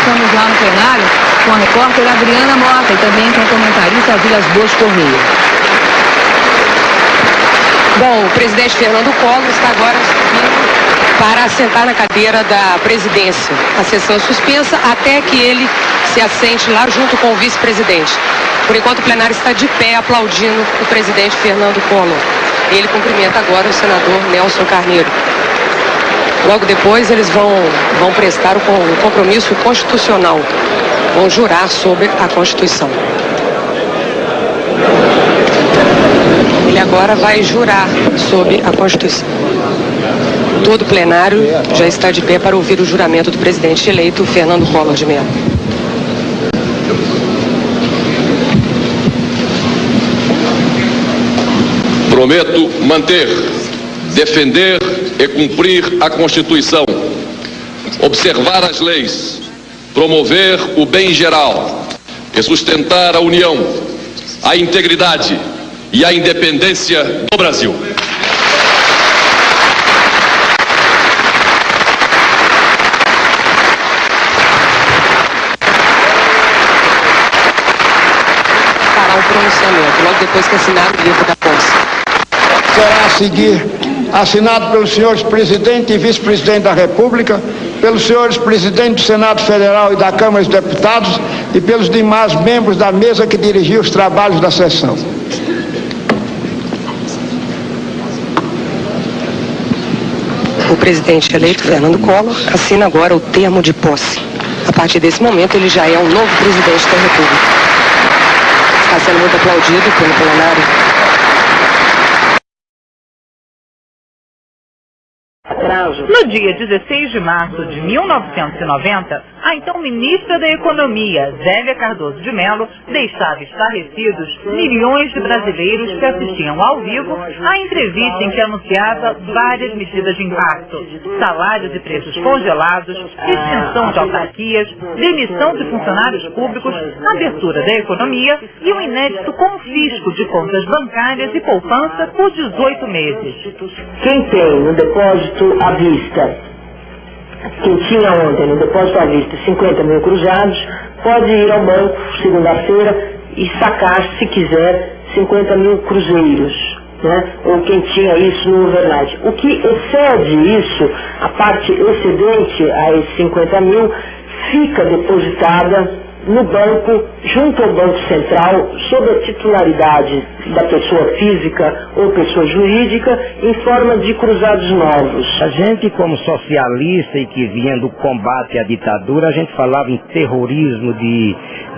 estamos lá no plenário com a repórter Adriana Mota e também com a comentarista Vilas Boas Correia. Bom, o presidente Fernando Collor está agora para assentar na cadeira da presidência. A sessão é suspensa até que ele se assente lá junto com o vice-presidente. Por enquanto, o plenário está de pé aplaudindo o presidente Fernando Collor. Ele cumprimenta agora o senador Nelson Carneiro. Logo depois, eles vão prestar o compromisso constitucional. Vão jurar sobre a Constituição. Ele agora vai jurar sobre a Constituição. Todo o plenário já está de pé para ouvir o juramento do presidente eleito, Fernando Collor de Mello. Prometo manter, defender e cumprir a Constituição, observar as leis, promover o bem geral e sustentar a união, a integridade e a independência do Brasil. Fará o pronunciamento logo depois que assinar o livro da posse. Será a seguir assinado pelos senhores presidente e vice-presidente da República, pelos senhores presidentes do Senado Federal e da Câmara dos Deputados e pelos demais membros da mesa que dirigiu os trabalhos da sessão. O presidente eleito, Fernando Collor, assina agora o termo de posse. A partir desse momento, ele já é o novo presidente da República. Está sendo muito aplaudido pelo plenário. No dia 16 de março de 1990, a então ministra da Economia, Zélia Cardoso de Mello, deixava estarrecidos milhões de brasileiros que assistiam ao vivo à entrevista em que anunciava várias medidas de impacto: salários e preços congelados, extinção de autarquias, demissão de funcionários públicos, abertura da economia e um inédito confisco de contas bancárias e poupança por 18 meses. Quem tem no depósito à vista, quem tinha ontem no depósito à vista 50 mil cruzados, pode ir ao banco segunda-feira e sacar, se quiser, 50 mil cruzeiros, né? Ou quem tinha isso no overnight. O que excede isso, a parte excedente a esses 50 mil, fica depositada no banco, junto ao Banco Central, sob a titularidade da pessoa física ou pessoa jurídica, em forma de cruzados novos. A gente, como socialista e que vinha do combate à ditadura, a gente falava em terrorismo, de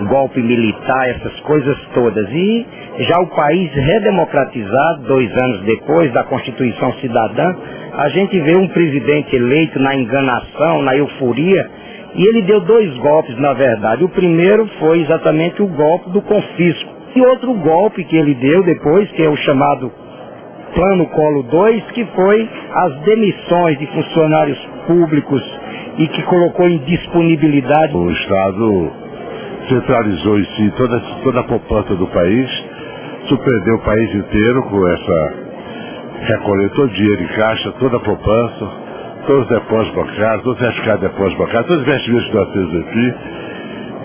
golpe militar, essas coisas todas. E já o país redemocratizado, 2 anos depois da Constituição Cidadã, a gente vê um presidente eleito na enganação, na euforia. E ele deu 2 golpes, na verdade. O primeiro foi exatamente o golpe do confisco. E outro golpe que ele deu depois, que é o chamado Plano Collor 2, que foi as demissões de funcionários públicos e que colocou em disponibilidade. O Estado centralizou em si toda a poupança do país, surpreendeu o país inteiro com essa... recolheu todo o dinheiro em caixa, toda a poupança, todos os depósitos bancários, todos os certificados de depósitos bancários, todos os investimentos que nós temos aqui.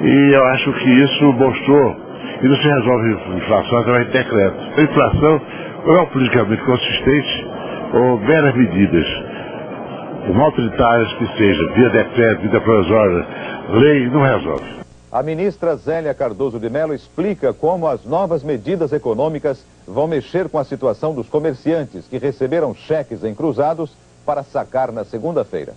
E eu acho que isso mostrou, e não se resolve a inflação através de decreto. A inflação não é um politicamente consistente ou meras medidas, por mal autoritárias que sejam, via decreto, via provisória, lei, não resolve. A ministra Zélia Cardoso de Mello explica como as novas medidas econômicas vão mexer com a situação dos comerciantes que receberam cheques encruzados para sacar na segunda-feira.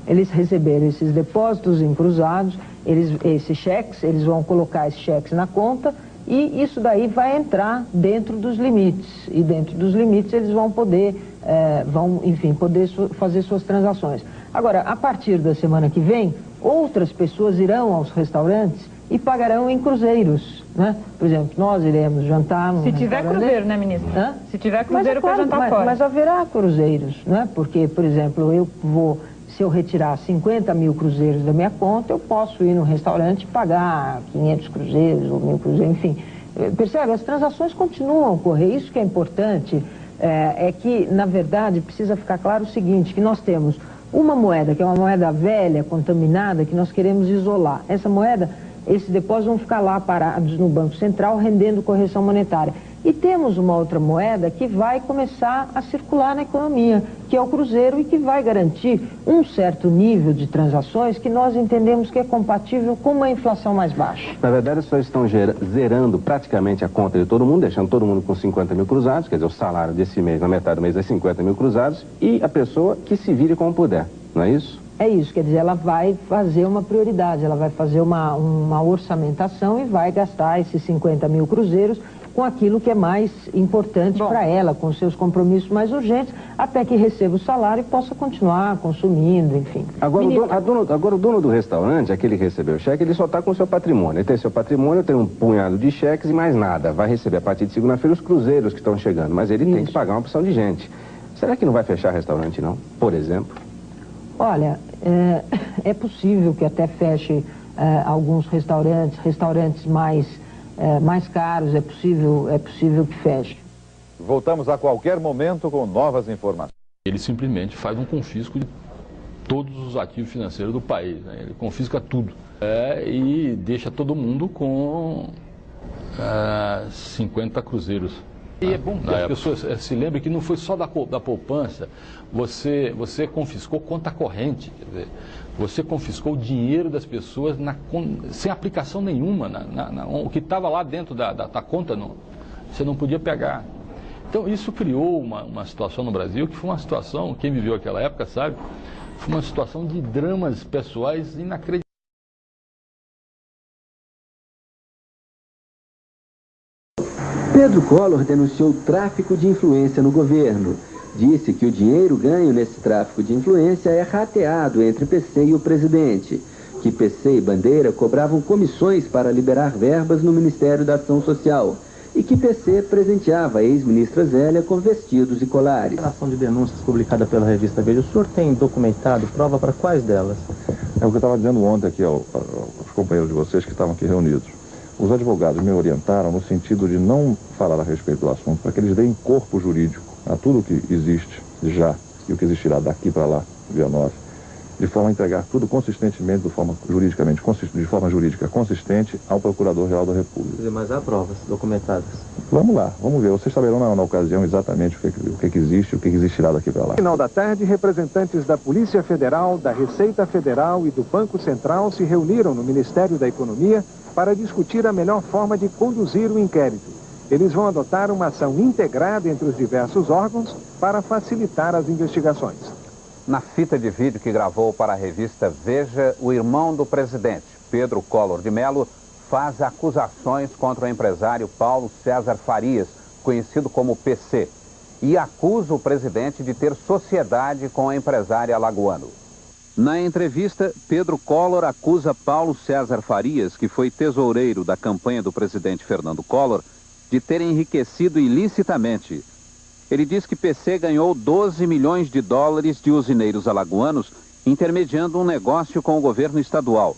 Eles receberam esses depósitos encruzados, esses cheques, eles vão colocar esses cheques na conta e isso daí vai entrar dentro dos limites. E dentro dos limites eles vão poder, poder fazer suas transações. Agora, a partir da semana que vem, outras pessoas irão aos restaurantes e pagarão em cruzeiros, né? Por exemplo, nós iremos jantar num Se tiver cruzeiro, né, ministra? Hã? Se tiver cruzeiro para jantar fora. Mas haverá cruzeiros, né? Porque, por exemplo, se eu retirar 50 mil cruzeiros da minha conta, eu posso ir no restaurante e pagar 500 cruzeiros ou 1000 cruzeiros, enfim. Percebe? As transações continuam a ocorrer. Isso que é importante é que, na verdade, precisa ficar claro o seguinte, que nós temos uma moeda, que é uma moeda velha, contaminada, que nós queremos isolar. Essa moeda, esses depósitos vão ficar lá parados no Banco Central, rendendo correção monetária. E temos uma outra moeda que vai começar a circular na economia, que é o Cruzeiro, e que vai garantir um certo nível de transações que nós entendemos que é compatível com uma inflação mais baixa. Na verdade, os senhores estão zerando praticamente a conta de todo mundo, deixando todo mundo com 50 mil cruzados, quer dizer, o salário desse mês, na metade do mês, é 50 mil cruzados, e a pessoa que se vire como puder, não é isso? É isso, quer dizer, ela vai fazer uma prioridade, ela vai fazer uma orçamentação e vai gastar esses 50 mil cruzeiros com aquilo que é mais importante para ela, com seus compromissos mais urgentes, até que receba o salário e possa continuar consumindo, enfim. Agora, o dono do restaurante, aquele que recebeu o cheque, ele só está com o seu patrimônio. Ele tem seu patrimônio, tem um punhado de cheques e mais nada. Vai receber a partir de segunda-feira os cruzeiros que estão chegando, mas ele tem que pagar uma porção de gente. Será que não vai fechar restaurante, não? Por exemplo? Olha, é possível que até feche alguns restaurantes mais caros, é possível que feche. Voltamos a qualquer momento com novas informações. Ele simplesmente faz um confisco de todos os ativos financeiros do país, né? Ele confisca tudo e deixa todo mundo com 50 cruzeiros. E é bom que as pessoas se lembrem que não foi só da poupança, você confiscou conta corrente, quer dizer, você confiscou o dinheiro das pessoas sem aplicação nenhuma, o que estava lá dentro da conta você não podia pegar. Então isso criou uma situação no Brasil que foi uma situação, quem viveu aquela época sabe, foi uma situação de dramas pessoais inacreditáveis. Pedro Collor denunciou tráfico de influência no governo. Disse que o dinheiro ganho nesse tráfico de influência é rateado entre PC e o presidente. Que PC e Bandeira cobravam comissões para liberar verbas no Ministério da Ação Social. E que PC presenteava a ex-ministra Zélia com vestidos e colares. A relação de denúncias publicada pela revista Veja, o senhor tem documentado prova para quais delas? É o que eu estava dizendo ontem aqui aos companheiros de vocês que estavam aqui reunidos. Os advogados me orientaram no sentido de não falar a respeito do assunto, para que eles deem corpo jurídico a tudo o que existe já e o que existirá daqui para lá, via nós, de forma a entregar tudo consistentemente, de forma jurídica consistente ao Procurador-Geral da República. Mas há provas documentadas? Vamos lá, vamos ver. Vocês saberão na ocasião exatamente o que existe e o que existirá daqui para lá. No final da tarde, representantes da Polícia Federal, da Receita Federal e do Banco Central se reuniram no Ministério da Economia para discutir a melhor forma de conduzir o inquérito. Eles vão adotar uma ação integrada entre os diversos órgãos para facilitar as investigações. Na fita de vídeo que gravou para a revista Veja, o irmão do presidente, Pedro Collor de Mello, faz acusações contra o empresário Paulo César Farias, conhecido como PC, e acusa o presidente de ter sociedade com o empresário alagoano. Na entrevista, Pedro Collor acusa Paulo César Farias, que foi tesoureiro da campanha do presidente Fernando Collor, de ter enriquecido ilicitamente. Ele diz que PC ganhou 12 milhões de dólares de usineiros alagoanos, intermediando um negócio com o governo estadual.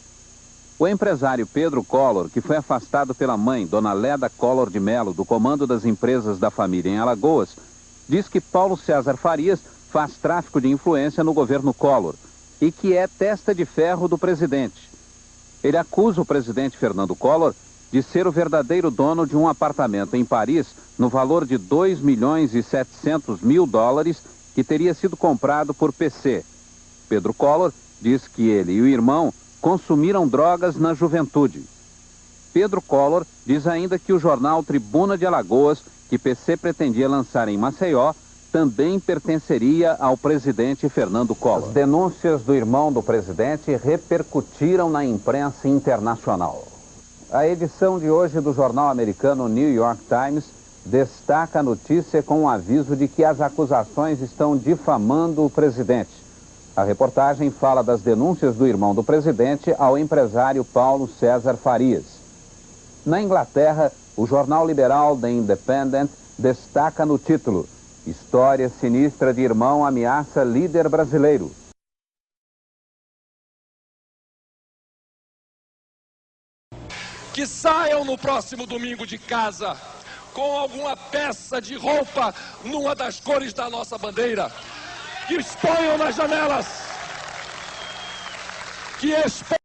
O empresário Pedro Collor, que foi afastado pela mãe, Dona Leda Collor de Mello, do comando das empresas da família em Alagoas, diz que Paulo César Farias faz tráfico de influência no governo Collor e que é testa de ferro do presidente. Ele acusa o presidente Fernando Collor de ser o verdadeiro dono de um apartamento em Paris no valor de 2 milhões e 700 mil dólares que teria sido comprado por PC. Pedro Collor diz que ele e o irmão consumiram drogas na juventude. Pedro Collor diz ainda que o jornal Tribuna de Alagoas, que PC pretendia lançar em Maceió, também pertenceria ao presidente Fernando Collor. As denúncias do irmão do presidente repercutiram na imprensa internacional. A edição de hoje do jornal americano New York Times destaca a notícia com um aviso de que as acusações estão difamando o presidente. A reportagem fala das denúncias do irmão do presidente ao empresário Paulo César Farias. Na Inglaterra, o jornal liberal The Independent destaca no título: História sinistra de irmão ameaça líder brasileiro. Que saiam no próximo domingo de casa com alguma peça de roupa numa das cores da nossa bandeira. Que exponham nas janelas que expõe